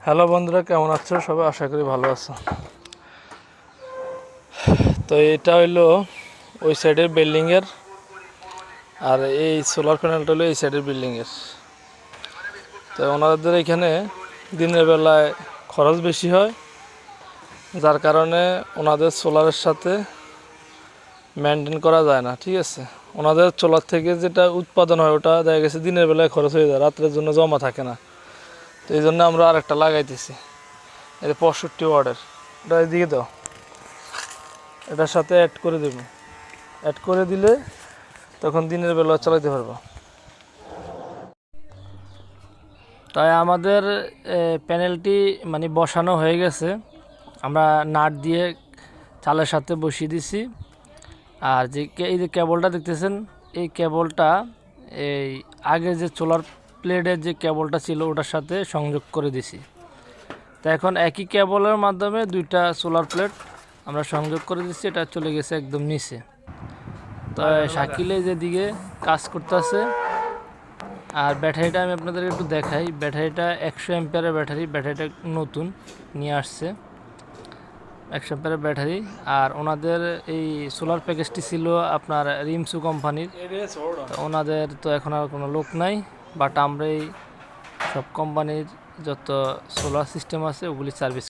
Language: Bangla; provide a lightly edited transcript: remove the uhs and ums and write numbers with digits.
হ্যালো বন্ধুরা, কেমন আছো সবাই? আশা করি ভালো আছো। তো এটা হইলো ওই সাইডের বিল্ডিংয়ের, আর এই সোলার প্যানেলটা হলো এই সাইডের বিল্ডিংয়ের। তো ওনাদের এখানে দিনের বেলায় খরচ বেশি হয়, যার কারণে ওনাদের সোলারের সাথে মেনটেন করা যায় না। ঠিক আছে, ওনাদের সোলার থেকে যেটা উৎপাদন হয় ওটা দেখা গেছে দিনের বেলায় খরচ হয়ে যায়, রাত্রের জন্য জমা থাকে না। তো এই জন্য আমরা আরেকটা লাগাইতেছি, এই 65 ওয়াটের। ওটা এদিকে দাও, এটার সাথে অ্যাড করে দেব। অ্যাড করে দিলে তখন দিনের বেলা চালাতে পারবো। তাই আমাদের প্যানেলটি মানে বসানো হয়ে গেছে। আমরা নাট দিয়ে চালের সাথে বসিয়ে দিছি। আর এই যে কেবলটা দেখতেছেন, এই কেবলটা এই আগে যে সোলার প্লেটের যে কেবলটা ছিল ওটার সাথে সংযোগ করে দিছি। তো এখন একই কেবলের মাধ্যমে দুইটা সোলার প্লেট আমরা সংযোগ করে দিচ্ছি। এটা চলে গেছে একদম নিচে। তো শাকিলে যেদিকে কাজ করতেছে। আর ব্যাটারিটা আমি আপনাদের একটু দেখাই। ব্যাটারিটা 100 অ্যাম্পিয়ারের ব্যাটারি। ব্যাটারিটা নতুন নিয়ে আসছে, 100 অ্যাম্পিয়ারের ব্যাটারি। আর ওনাদের এই সোলার প্যাকেজটি ছিল আপনার রিমসু কোম্পানির। ওনাদের তো এখন আর কোনো লোক নাই, বাট আমরা এই সব কোম্পানির যত সোলার সিস্টেম আছে ওগুলি সার্ভিস